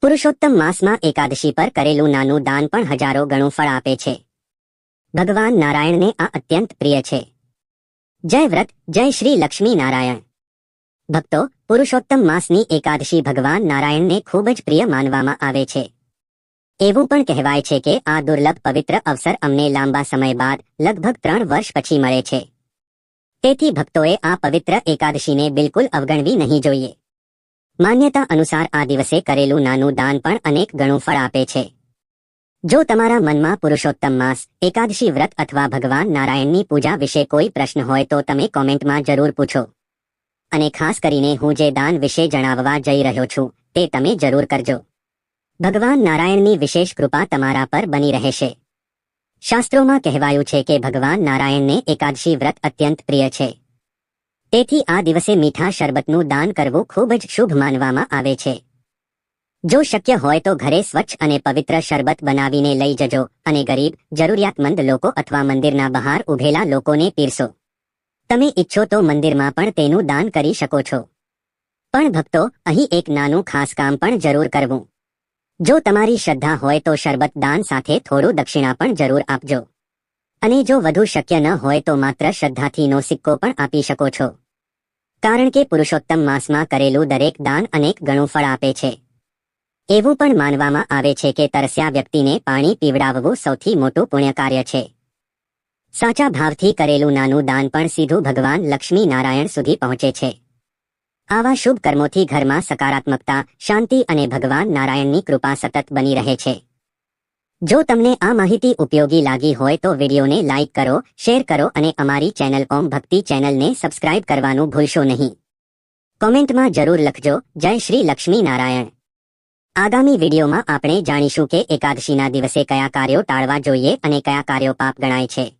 પુરુષોત્તમ માસમાં એકાદશી પર કરેલું નાનું દાન પણ હજારો ગણું ફળ આપે છે. ભગવાન નારાયણને આ અત્યંત પ્રિય છે. જય વ્રત, જય શ્રી લક્ષ્મી નારાયણ. ભક્તો, પુરુષોત્તમ માસની એકાદશી ભગવાન નારાયણને ખૂબ જ પ્રિય માનવામાં આવે છે. એવું પણ કહેવાય છે કે આ દુર્લભ પવિત્ર અવસર અમને લાંબા સમય બાદ લગભગ 3 વર્ષ પછી મળે છે. તેથી ભક્તોએ આ પવિત્ર એકાદશીને બિલકુલ અવગણવી નહીં જોઈએ. માન્યતા અનુસાર આ દિવસે કરેલું નાનું દાન પણ અનેક ગણું ફળ આપે છે. જો તમારા મનમાં પુરુષોત્તમ માસ, એકાદશી વ્રત અથવા ભગવાન નારાયણની પૂજા વિશે કોઈ પ્રશ્ન હોય તો તમે કોમેન્ટમાં જરૂર પૂછો. અને ખાસ કરીને હું જે દાન વિશે જણાવવા જઈ રહ્યો છું તે તમે જરૂર કરજો. ભગવાન નારાયણની વિશેષ કૃપા તમારા પર બની રહેશે. શાસ્ત્રોમાં કહેવાયું છે કે ભગવાન નારાયણને એકાદશી વ્રત અત્યંત પ્રિય છે. તેથી આ દિવસે મીઠા શરબતનું દાન કરવું ખૂબ જ શુભ માનવામાં આવે છે. જો શક્ય હોય તો ઘરે સ્વચ્છ અને પવિત્ર શરબત બનાવીને લઈ જજો અને ગરીબ, જરૂરિયાતમંદ લોકો અથવા મંદિરના બહાર ઊભેલા લોકોને પીરસો. તમે ઈચ્છો તો મંદિરમાં પણ તેનું દાન કરી શકો છો. પણ ભક્તો, અહીં એક નાનું ખાસ કામ પણ જરૂર કરવું. જો તમારી શ્રદ્ધા હોય તો શરબત દાન સાથે થોડું દક્ષિણા પણ જરૂર આપજો. અને જો વધુ શક્ય ન હોય તો માત્ર શ્રદ્ધાથીનો સિક્કો પણ આપી શકો છો. કારણ કે પુરુષોત્તમ માસમાં કરેલું દરેક દાન અનેક ગણું ફળ આપે છે. એવું પણ માનવામાં આવે છે કે તરસ્યા વ્યક્તિને પાણી પીવડાવવું સૌથી મોટું પુણ્ય કાર્ય છે. સાચા ભાવથી કરેલું નાનું દાન પણ સીધું ભગવાન લક્ષ્મી નારાયણ સુધી પહોંચે છે. આવા શુભ કર્મોથી ઘરમાં સકારાત્મકતા, શાંતિ અને ભગવાન નારાયણની કૃપા સતત બની રહે છે. જો તમને આ માહિતી ઉપયોગી લાગી હોય તો વિડીયોને લાઇક કરો, શેર કરો અને અમારી ચેનલ ઓમ ભક્તિ ચેનલને સબસ્ક્રાઇબ કરવાનું ભૂલશો નહીં. કોમેન્ટમાં જરૂર લખજો, જય શ્રી લક્ષ્મી નારાયણ. આગામી વિડીયોમાં આપણે જાણીશું કે એકાદશીના દિવસે કયા કાર્યો ટાળવા જોઈએ અને કયા કાર્યો પાપ ગણાય છે.